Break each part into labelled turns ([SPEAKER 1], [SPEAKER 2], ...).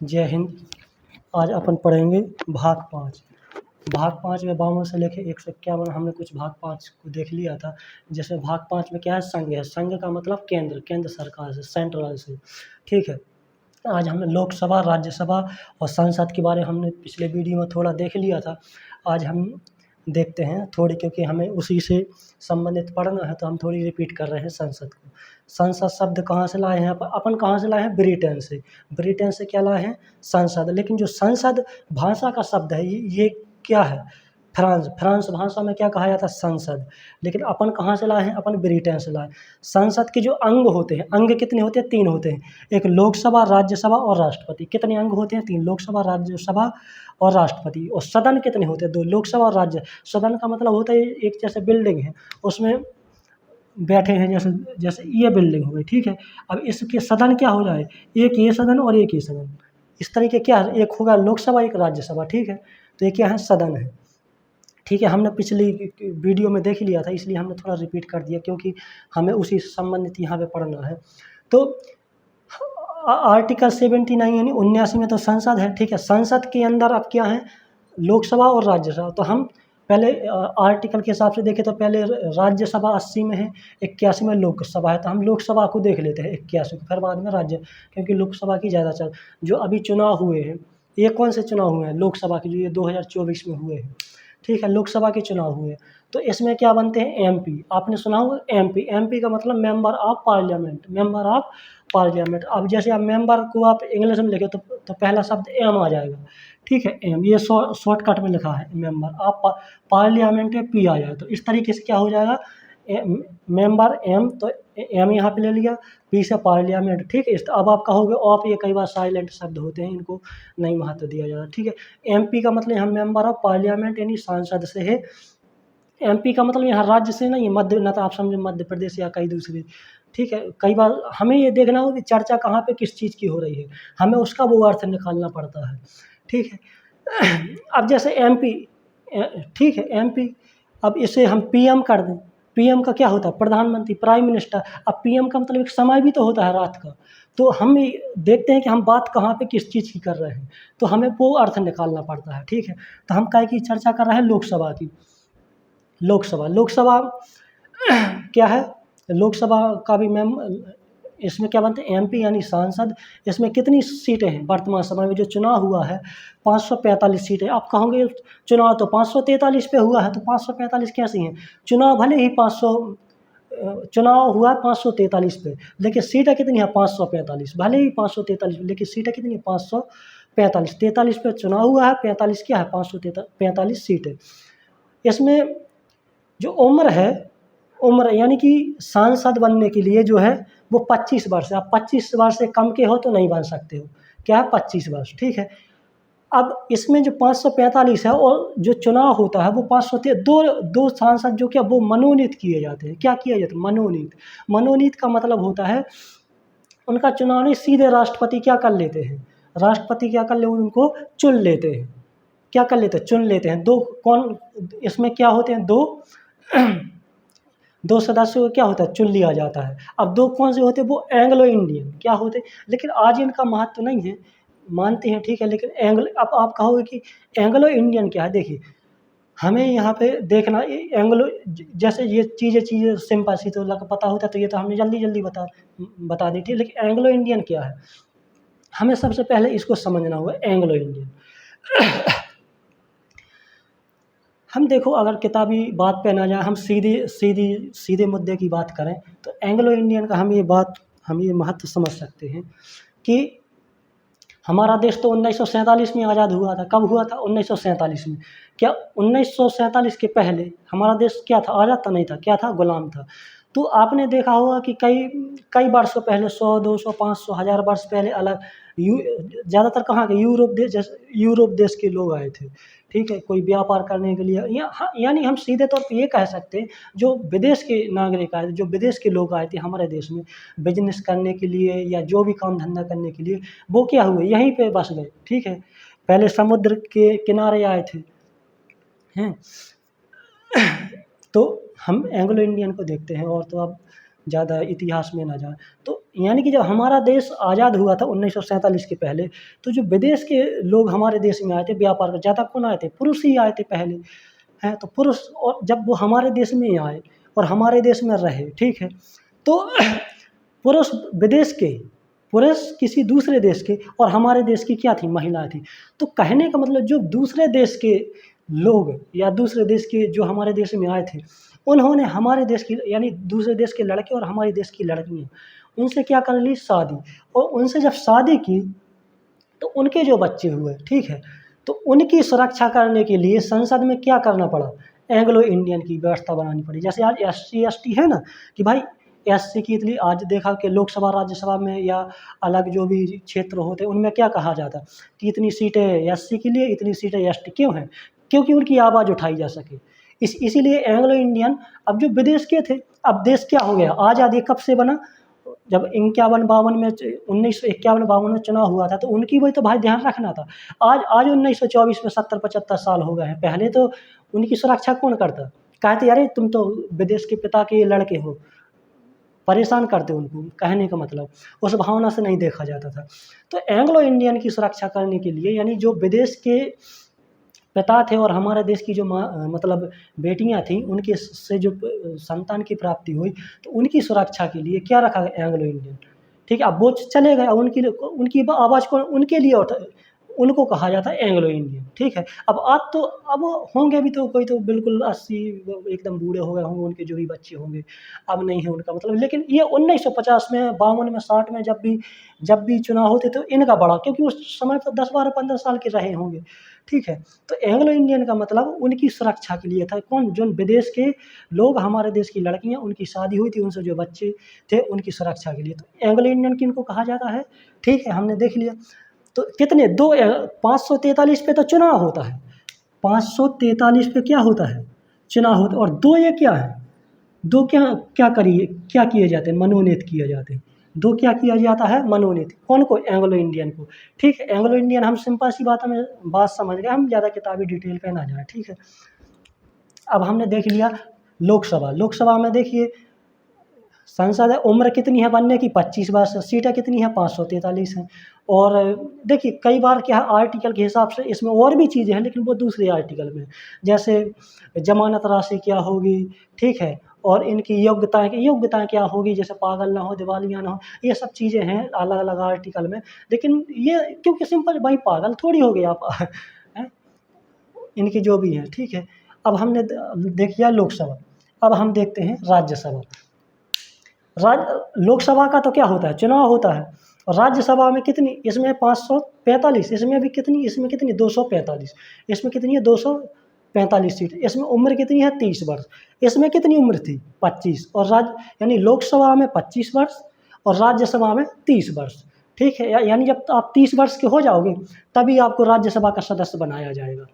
[SPEAKER 1] जय हिंद। आज अपन पढ़ेंगे भाग 5। भाग 5 में 52 से लेके 151 हमने कुछ भाग 5 को देख लिया था। जैसे भाग 5 में क्या है, संघ है। संघ का मतलब केंद्र, केंद्र सरकार से, सेंट्रल से। ठीक है। आज हमने लोकसभा, राज्यसभा और संसद के बारे में हमने पिछले वीडियो में थोड़ा देख लिया था। आज हम देखते हैं थोड़ी, क्योंकि हमें उसी से संबंधित पढ़ना है तो हम थोड़ी रिपीट कर रहे हैं संसद को। संसद शब्द कहाँ से लाए हैं अपन कहाँ से लाए हैं? ब्रिटेन से। ब्रिटेन से क्या लाए हैं? संसद। लेकिन जो संसद भाषा का शब्द है ये क्या है? फ्रांस। फ्रांस भाषा में क्या कहा जाता है? संसद। लेकिन अपन कहाँ से लाए हैं? अपन ब्रिटेन से लाए। संसद के जो अंग होते हैं, अंग कितने होते हैं? 3 होते हैं। एक लोकसभा, राज्यसभा और राष्ट्रपति। कितने अंग होते हैं? 3। लोकसभा, राज्यसभा और राष्ट्रपति। और सदन कितने होते हैं? 2। लोकसभा और राज्य। सदन का मतलब होता है एक जैसे बिल्डिंग है, उसमें बैठे हैं, जैसे जैसे ये बिल्डिंग हो गई। ठीक है। अब इसके सदन क्या हो जाए? एक ये सदन और एक ये सदन। इस तरीके क्या है? एक होगा लोकसभा, एक राज्यसभा। ठीक है। तो ये क्या है? सदन है। ठीक है। हमने पिछली वीडियो में देख लिया था, इसलिए हमने थोड़ा रिपीट कर दिया, क्योंकि हमें उसी से संबंधित यहाँ पे पढ़ना है। तो आर्टिकल 79 यानी 79 में तो संसद है। ठीक है। संसद के अंदर अब क्या है? लोकसभा और राज्यसभा। तो हम पहले आर्टिकल के हिसाब से देखें तो पहले राज्यसभा 80 में है, 81 में लोकसभा है। तो हम लोकसभा को देख लेते हैं 81 को, फिर बाद में राज्य, क्योंकि लोकसभा की ज़्यादा चल। जो अभी चुनाव हुए हैं, ये कौन से चुनाव हुए हैं? लोकसभा के, जो ये 2024 में हुए हैं। ठीक है। लोकसभा के चुनाव हुए। तो इसमें क्या बनते हैं? एमपी। आपने सुना होगा एमपी। एमपी का मतलब member of parliament. Member of parliament. अब जैसे आप मेंबर को आप इंग्लिश में लिखे तो पहला शब्द एम आ जाएगा। ठीक है। एम, ये शॉर्टकट में लिखा है मेंबर। आप पार्लियामेंट में पी आ जाए तो इस तरीके से क्या हो जाएगा? मेंबर एम, तो एम यहाँ पे ले लिया, पी से पार्लियामेंट। ठीक है। अब आप कहोगे ऑफ, ये कई बार साइलेंट शब्द होते हैं, इनको नहीं महत्व दिया जाता। ठीक है। एमपी का मतलब यहाँ मेंबर ऑफ पार्लियामेंट यानी सांसद से है। एमपी का मतलब यहाँ राज्य से नहीं है, मध्य, ना तो आप समझे मध्य प्रदेश या कई दूसरे। ठीक है। कई बार हमें ये देखना हो कि चर्चा कहाँ पे किस चीज़ की हो रही है, हमें उसका वो अर्थ निकालना पड़ता है। ठीक है। अब जैसे एमपी, ठीक है, एमपी, अब इसे हम पीएम कर दें। पीएम का क्या होता है? प्रधानमंत्री, प्राइम मिनिस्टर। अब पीएम का मतलब एक समय भी तो होता है रात का। तो हम देखते हैं कि हम बात कहाँ पे किस चीज़ की कर रहे हैं, तो हमें वो अर्थ निकालना पड़ता है। ठीक है। तो हम काय की चर्चा कर रहे हैं? लोकसभा की। लोकसभा, लोकसभा क्या है? लोकसभा का भी मैम, इसमें क्या बनते हैं? एमपी यानी सांसद। इसमें कितनी सीटें हैं वर्तमान समय में? जो चुनाव हुआ है 545 सीटें। आप कहोगे चुनाव तो 543 पे हुआ है, तो 545 कैसी हैं? चुनाव भले ही 500, चुनाव हुआ 543 पे, लेकिन सीटें कितनी है? 545। भले ही 543, लेकिन सीटें कितनी है? 545। 43 पे चुनाव हुआ है, 45 क्या है? 545 सीटें। इसमें जो उम्र है, उम्र यानी कि सांसद बनने के लिए जो है वो 25 वर्ष है। आप 25 वर्ष से कम के हो तो नहीं बन सकते हो। क्या है? 25 वर्ष। ठीक है। अब इसमें जो 545 है, और जो चुनाव होता है वो 500, दो सांसद जो क्या वो मनोनीत किए जाते हैं। क्या किया जाता है? मनोनीत। मनोनीत का मतलब होता है उनका चुनाव नहीं, सीधे राष्ट्रपति क्या कर लेते हैं? राष्ट्रपति क्या कर ले? उनको चुन लेते हैं। क्या कर लेते हैं? चुन लेते हैं। दो कौन इसमें क्या होते हैं? दो सदस्यों को क्या होता है? चुन लिया जाता है। अब 2 कौन से होते हैं? वो एंग्लो इंडियन क्या होते हैं? लेकिन आज इनका महत्व नहीं है, मानते हैं। ठीक है। लेकिन अब आप कहोगे कि एंग्लो इंडियन क्या है? देखिए, हमें यहाँ पे देखना एंग्लो, जैसे ये चीज़ें सिंपल सी तो लग पता होता तो ये तो हमने जल्दी बता दी थी। लेकिन एंग्लो इंडियन क्या है? हमें सबसे पहले इसको समझना होगा। एंग्लो इंडियन हम देखो, अगर किताबी बात पे ना जाए, हम सीधे मुद्दे की बात करें तो एंग्लो इंडियन का हम ये महत्व समझ सकते हैं कि हमारा देश तो 1947 में आज़ाद हुआ था। कब हुआ था? 1947 में। क्या 1947 के पहले हमारा देश क्या था? आज़ाद तो नहीं था। क्या था? गुलाम था। तो आपने देखा होगा कि कई वर्षों पहले, 100, 200, 500, 1000 वर्ष पहले अलग ज़्यादातर कहाँ के? यूरोप देश, जैसे यूरोप देश के लोग आए थे। ठीक है। कोई व्यापार करने के लिए, यानी हम सीधे तौर पे ये कह सकते हैं, जो विदेश के नागरिक आए थे, जो विदेश के लोग आए थे हमारे देश में बिजनेस करने के लिए या जो भी काम धंधा करने के लिए, वो क्या हुए? यहीं पे बस गए। ठीक है। पहले समुद्र के किनारे आए थे, हैं। तो हम एंग्लो इंडियन को देखते हैं। और तो अब ज़्यादा इतिहास में ना जाए। तो यानी कि जब हमारा देश आज़ाद हुआ था 1947 के पहले, तो जो विदेश के लोग हमारे देश में आए थे व्यापार में, ज़्यादा कौन आए थे? पुरुष ही आए थे पहले, हैं। तो पुरुष, और जब वो हमारे देश में आए और हमारे देश में रहे, ठीक है, तो पुरुष विदेश के, पुरुष किसी दूसरे देश के, और हमारे देश की क्या थी? महिलाएं थी। तो कहने का मतलब जो दूसरे देश के लोग या दूसरे देश के जो हमारे देश में आए थे, उन्होंने हमारे देश की, यानी दूसरे देश के लड़के और हमारे देश की लड़कियां, उनसे क्या कर ली? शादी। और उनसे जब शादी की तो उनके जो बच्चे हुए, ठीक है, तो उनकी सुरक्षा करने के लिए संसद में क्या करना पड़ा? एंग्लो इंडियन की व्यवस्था बनानी पड़ी। जैसे आज SC ST है ना, कि भाई SC की इतनी, आज देखा कि लोकसभा राज्यसभा में या अलग जो भी क्षेत्र होते हैं उनमें क्या कहा जाता कि इतनी सीटें SC के लिए, इतनी सीटें ST, क्यों हैं? क्योंकि उनकी आवाज़ उठाई जा सके। इसीलिए एंग्लो इंडियन, अब जो विदेश के थे, अब देश क्या हो गया? आज़ादी कब से बना? जब 51-52 में 1951-52 में चुनाव हुआ था, तो उनकी वही तो भाई ध्यान रखना था। आज 1924 में 70-75 साल हो गए हैं, पहले तो उनकी सुरक्षा कौन करता? कहते अरे तुम तो विदेश के पिता के लड़के हो, परेशान करते उनको, कहने का मतलब उस भावना से नहीं देखा जाता था। तो एंग्लो इंडियन की सुरक्षा करने के लिए, यानी जो विदेश के पिता थे और हमारे देश की जो मतलब बेटियां थीं, उनके से जो संतान की प्राप्ति हुई, तो उनकी सुरक्षा के लिए क्या रखा गया? एंग्लो इंडियन, ठीक है। अब वो चले गए, उनकी आवाज़ को उनके लिए उठा, उनको कहा जाता है एंग्लो इंडियन, ठीक है। अब होंगे भी तो कोई तो बिल्कुल 80 एकदम बूढ़े हो गए होंगे, उनके जो भी बच्चे होंगे, अब नहीं है उनका मतलब। लेकिन ये 1950 में, 52 में, 60 में जब भी चुनाव होते तो इनका बड़ा, क्योंकि उस समय तो 10-12-15 साल के रहे होंगे, ठीक है। तो एंग्लो इंडियन का मतलब उनकी सुरक्षा के लिए था। कौन? जो विदेश के लोग, हमारे देश की लड़कियां, उनकी शादी हुई थी, उनसे जो बच्चे थे, उनकी सुरक्षा के लिए। तो एंग्लो इंडियन किनको कहा जाता है? ठीक है, हमने देख लिया। तो कितने 543 पे तो चुनाव होता है, 543 पे क्या होता है? चुनाव होता है। और दो ये क्या है? दो क्या क्या किए जाते हैं? मनोनीत किए जाते हैं। दो क्या किया जाता है? मनोनीत। कौन को? एंग्लो इंडियन को, ठीक है। एंग्लो इंडियन हम सिंपल सी बात समझ गए, हम ज़्यादा किताबी डिटेल पे ना जाए, ठीक है। अब हमने देख लिया लोकसभा में देखिए, संसद है, उम्र कितनी है बनने की? 25 वर्ष। सीटें कितनी है? 543 हैं। और देखिए कई बार क्या है, आर्टिकल के हिसाब से इसमें और भी चीज़ें हैं, लेकिन वो दूसरे आर्टिकल में, जैसे जमानत राशि क्या होगी, ठीक है, और इनकी योग्यताएं क्या होगी, जैसे पागल ना हो, दिवालिया ना हो, ये सब चीज़ें हैं अलग अलग आर्टिकल में। लेकिन ये क्योंकि सिंपल, भाई पागल थोड़ी हो गए आप हैं? इनकी जो भी हैं, ठीक है। अब हमने देख लिया लोकसभा, अब हम देखते हैं राज्यसभा। लोकसभा का तो क्या होता है? चुनाव होता है। और राज्यसभा में कितनी? इसमें 545, इसमें भी कितनी? इसमें कितनी? 245। इसमें कितनी है? 245 सीट। इसमें उम्र कितनी है? 30 वर्ष। इसमें कितनी उम्र थी? 25। और यानी लोकसभा में 25 वर्ष और राज्यसभा में 30 वर्ष, ठीक है। यानी जब आप 30 वर्ष के हो जाओगे तभी आपको राज्यसभा का सदस्य बनाया जाएगा,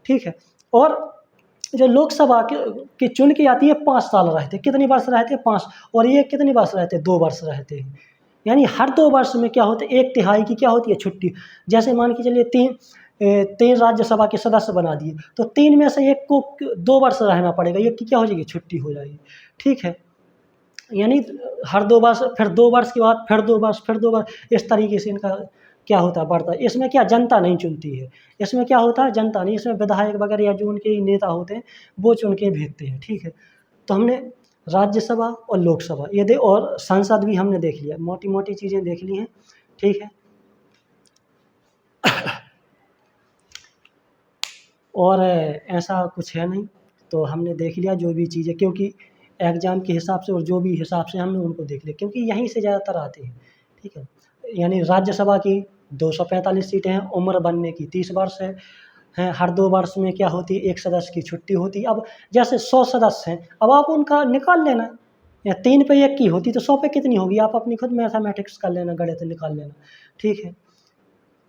[SPEAKER 1] ठीक है। और जो लोकसभा की चुन के आती है 5 साल रहते, कितने वर्ष रहते? 5। और ये कितने वर्ष रहते? 2 वर्ष रहते हैं। यानी हर 2 वर्ष में क्या होता है? 1/3 की क्या होती है? छुट्टी। जैसे मान के चलिए 3 राज्यसभा के सदस्य बना दिए, तो 3 में से 1 को 2 वर्ष रहना पड़ेगा, ये की क्या हो जाएगी? छुट्टी हो जाएगी, ठीक है। यानी हर 2 वर्ष, फिर 2 वर्ष के बाद फिर 2 वर्ष, फिर 2 वर्ष, इस तरीके से इनका क्या होता है? बढ़ता है। इसमें क्या जनता नहीं चुनती है, इसमें क्या होता है? जनता नहीं, इसमें विधायक वगैरह या जो उनके नेता होते हैं वो चुन के भेजते हैं, ठीक है। तो हमने राज्यसभा और लोकसभा ये और संसद भी हमने देख लिया, मोटी मोटी चीज़ें देख ली हैं, ठीक है। और ऐसा कुछ है नहीं, तो हमने देख लिया जो भी चीज़ें, क्योंकि एग्ज़ाम के हिसाब से और जो भी हिसाब से हमने उनको देख लिया, क्योंकि यहीं से ज़्यादातर आते हैं, ठीक है। यानी राज्यसभा की 245 सीटें हैं, उम्र बनने की 30 वर्ष है, हर 2 वर्ष में क्या होती है? 1 सदस्य की छुट्टी होती है। अब जैसे 100 सदस्य हैं, अब आप उनका निकाल लेना, या 3 पे 1 की होती तो 100 पे कितनी होगी? आप अपनी खुद मैथमेटिक्स कर लेना, गणित निकाल लेना, ठीक है।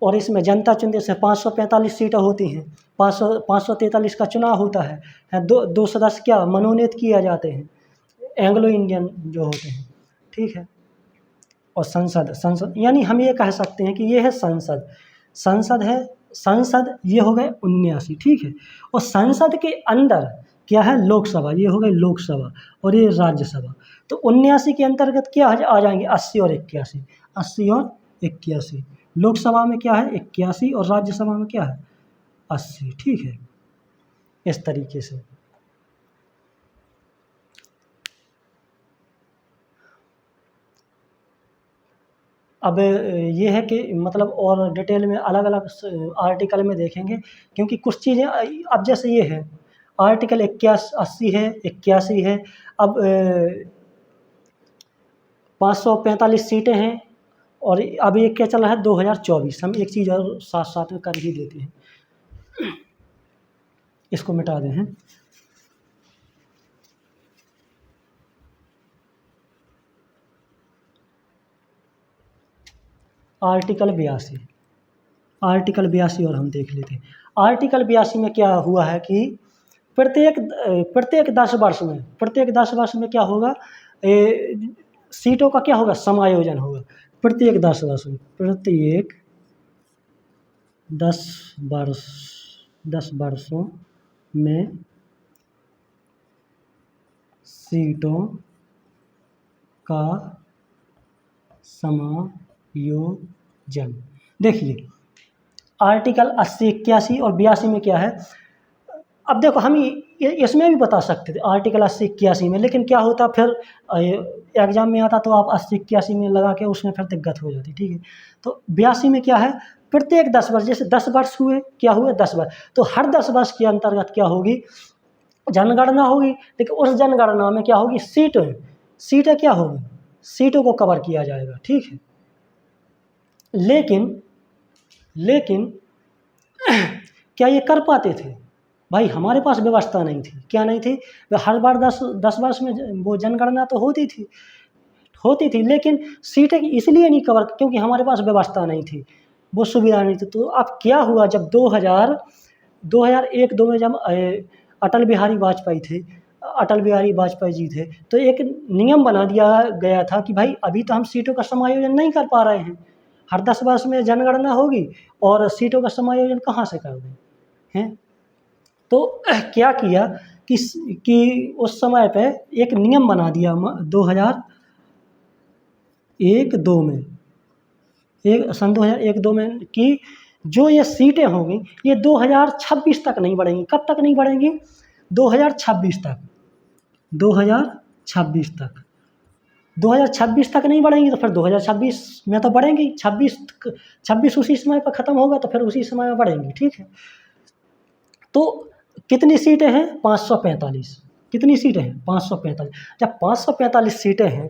[SPEAKER 1] और इसमें जनता चुनते से 545 सीटें होती हैं, 543 का चुनाव होता है, दो सदस्य क्या मनोनीत किए जाते हैं, एंग्लो इंडियन जो होते हैं, ठीक है। और संसद यानी हम ये कह सकते हैं कि ये है संसद है, संसद ये हो गए 79, ठीक है। और संसद के अंदर क्या है, लोकसभा, ये हो गई लोकसभा और ये राज्यसभा। तो 79 के अंतर्गत क्या आ जाएंगे, 80 और 81, 80 और 81। लोकसभा में क्या है 81 और राज्यसभा में क्या है 80, ठीक है, इस तरीके से। अब ये है कि मतलब और डिटेल में अलग अलग आर्टिकल में देखेंगे, क्योंकि कुछ चीज़ें अब जैसे ये है आर्टिकल 80 है, 81 है। अब 545 सीटें हैं और अब ये क्या चल रहा है 2024। हम एक चीज़ और साथ साथ में कर ही देते हैं, इसको मिटा दें हैं। आर्टिकल 82, आर्टिकल 82 और हम देख लेते हैं। आर्टिकल 82 में क्या हुआ है कि प्रत्येक 10 वर्ष में क्या होगा, सीटों का क्या होगा, समायोजन होगा। प्रत्येक 10 वर्ष में, प्रत्येक 10 वर्षों में सीटों का समायोजन। देखिए आर्टिकल 80, 81 और 82 में क्या है। अब देखो हम इसमें भी बता सकते थे आर्टिकल 80, 81 में, लेकिन क्या होता फिर एग्जाम में आता तो आप 80, 81 में लगा के उसमें फिर दिक्कत हो जाती, ठीक है। तो 82 में क्या है, प्रत्येक 10 वर्ष, जैसे 10 वर्ष हुए, क्या हुए 10 वर्ष, तो हर 10 वर्ष के अंतर्गत क्या होगी, जनगणना होगी। लेकिन उस जनगणना में क्या होगी, सीटें क्या होगी, सीटों को कवर किया जाएगा, ठीक है। लेकिन क्या ये कर पाते थे, भाई हमारे पास व्यवस्था नहीं थी, क्या नहीं थी, हर बार 10 वर्ष में वो जनगणना तो होती थी, लेकिन सीटें इसलिए नहीं कवर क्योंकि हमारे पास व्यवस्था नहीं थी, वो सुविधा नहीं थी। तो अब क्या हुआ, जब 2001-2 में जब अटल बिहारी वाजपेयी जी थे, तो एक नियम बना दिया गया था कि भाई अभी तो हम सीटों का समायोजन नहीं कर पा रहे हैं, हर 10 वर्ष में जनगणना होगी और सीटों का समायोजन कहाँ से कर दें हैं। तो क्या किया कि उस समय पे एक नियम बना दिया 2001-2 में, सन 2001-2 में, कि जो ये सीटें होंगी ये 2026 तक नहीं बढ़ेंगी। कब तक नहीं बढ़ेंगी, 2026 तक, 2026 तक नहीं बढ़ेंगी। तो फिर 2026 में तो बढ़ेंगी, 26 उसी समय पर ख़त्म होगा तो फिर उसी समय में बढ़ेंगी, ठीक है। तो कितनी सीटें हैं, 545। कितनी सीटें हैं, 545। जब 545 सीटें हैं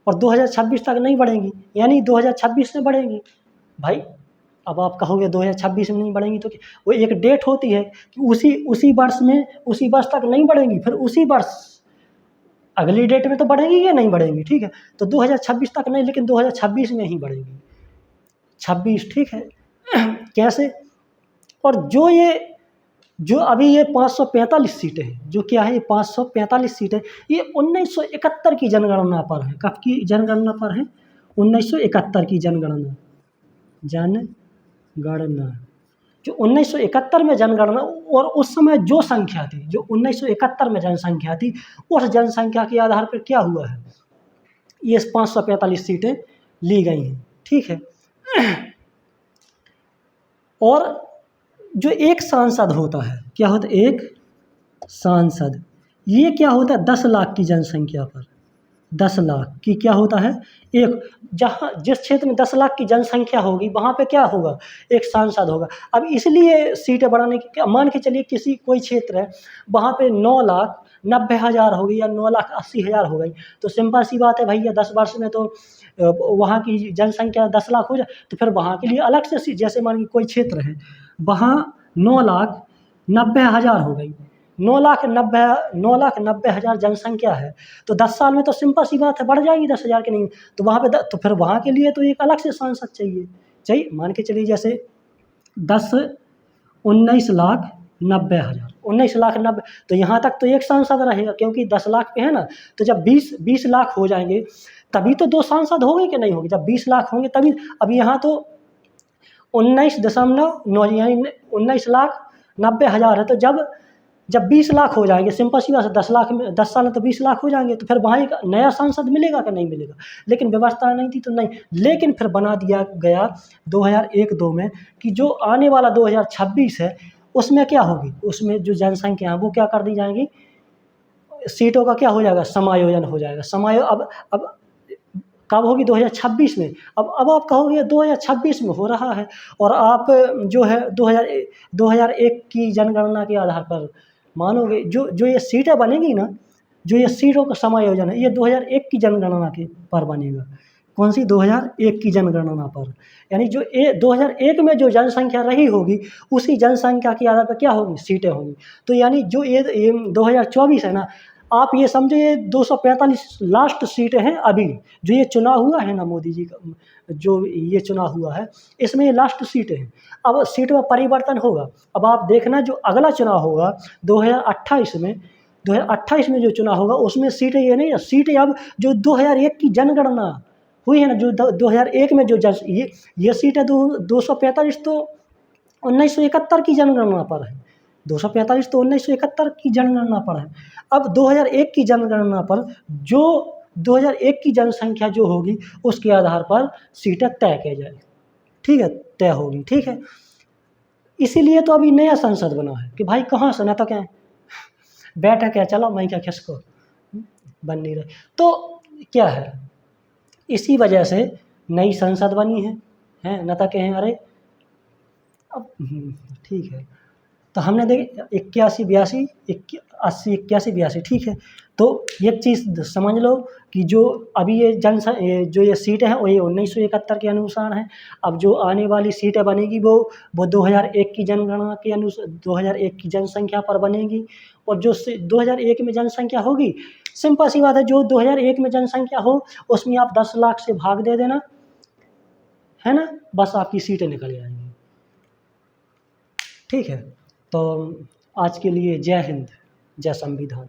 [SPEAKER 1] और 2026 तक नहीं बढ़ेंगी, यानी 2026 में बढ़ेंगी। भाई अब आप कहोगे 2026 में नहीं बढ़ेंगी, तो वो एक डेट होती है कि उसी वर्ष तक नहीं बढ़ेंगी, फिर उसी वर्ष अगली डेट में तो बढ़ेंगी या नहीं बढ़ेंगी, ठीक है। तो 2026 तक नहीं, लेकिन 2026 में ही बढ़ेंगी, 26, ठीक है। कैसे, और जो अभी ये 545 सीटें हैं, जो क्या है ये 545 सीटें, ये 1971 की जनगणना पर है। कब की जनगणना पर है, 1971 की जनगणना, जो 1971 में जनगणना, और उस समय जो संख्या थी, जो 1971 में जनसंख्या थी, उस जनसंख्या के आधार पर क्या हुआ है, ये 545 सीटें ली गई हैं, ठीक है। और जो एक सांसद होता है, क्या होता है, एक सांसद, ये क्या होता है 10 लाख की जनसंख्या पर, 10 लाख की क्या होता है, एक, जहाँ जिस क्षेत्र में 10 लाख की जनसंख्या होगी वहाँ पे क्या होगा, एक सांसद होगा। अब इसलिए सीटें बढ़ाने की, मान के चलिए कोई क्षेत्र है वहाँ पे 9,90,000 हो गई या 9,80,000 हो गई, तो सिंपल सी बात है भैया 10 वर्ष में तो वहाँ की जनसंख्या 10 लाख हो जाए, तो फिर वहाँ के लिए अलग से, जैसे मान कोई क्षेत्र है वहाँ 9,90,000 हो गई, 9,90,000 जनसंख्या है, तो 10 साल में तो सिंपल सी बात है बढ़ जाएगी 10,000 की नहीं, तो वहाँ पे तो फिर वहाँ के लिए तो एक अलग से सांसद चाहिए। मान के चलिए जैसे 19,90,000, 19,90,000, तो यहाँ तक तो एक सांसद रहेगा, क्योंकि 10 लाख पे है ना। तो जब 20 लाख हो जाएंगे तभी तो 2 सांसद होंगे कि नहीं होंगे, जब 20 लाख होंगे तभी। अब यहाँ तो 19.9 यानी 19,90,000 है, तो जब जब 20 लाख हो जाएंगे, सिंपल सी बात है, 10 लाख में 10 साल में तो 20 लाख हो जाएंगे, तो फिर वहाँ एक नया सांसद मिलेगा कि नहीं मिलेगा। लेकिन व्यवस्था नहीं थी तो नहीं, लेकिन फिर बना दिया गया 2001-2 में कि जो आने वाला 2026 है उसमें क्या होगी, उसमें जो जनसंख्या है वो क्या कर दी जाएंगी, सीटों का क्या हो जाएगा, समायोजन हो जाएगा। अब कब होगी, 2026 में। अब आप कहोगे 2026 में हो रहा है, और आप जो है 2001 की जनगणना के आधार पर मानोगे, जो ये सीटें बनेंगी ना, जो ये सीटों का समायोजन है, ये 2001 की जनगणना के पर बनेगा। कौन सी, 2001 की जनगणना पर। यानी जो 2001 में जो जनसंख्या रही होगी, उसी जनसंख्या के आधार पर क्या होगी, सीटें होंगी। तो यानी जो ये 2024 है ना, आप ये समझो ये 245 लास्ट सीटें हैं अभी, जो ये चुनाव हुआ है ना मोदी जी का, जो ये चुनाव हुआ है, इसमें ये लास्ट सीटें हैं। अब सीट में परिवर्तन होगा। अब आप देखना जो अगला चुनाव होगा 2028 में, 2028 में जो चुनाव होगा उसमें सीटें ये नहीं है, सीटें अब जो 2001 की जनगणना हुई है ना, जो 2001 में जो ये सीटें 245 तो 1971 की जनगणना पर है, 245 तो 1971 की जनगणना पर है। अब 2001 की जनगणना पर जो 2001 की जनसंख्या जो होगी उसके आधार पर सीटें तय की जाए, ठीक है, तय होगी, ठीक है। इसीलिए तो अभी नया संसद बना है कि भाई कहाँ से, ना तो क्या बैठक है, चलो मैं क्या खिसको बन नहीं रहे। तो क्या है, इसी वजह से नई संसद बनी है ना, तो कहें अरे अब ठीक है। तो हमने देखे 81-82, 80-81-82, ठीक है। तो एक चीज़ समझ लो कि जो अभी ये जो ये सीटें हैं वो ये 1971 के अनुसार हैं। अब जो आने वाली सीटें बनेगी वो 2001 की जनगणना के अनुसार 2001 की जनसंख्या पर बनेगी। और जो 2001 में जनसंख्या होगी, सिंपल सी बात है, जो 2001 में जनसंख्या हो उसमें आप 10 लाख से भाग दे देना, है ना, बस आपकी सीटें निकल जाएंगी, ठीक है। तो आज के लिए जय हिंद, जय संविधान।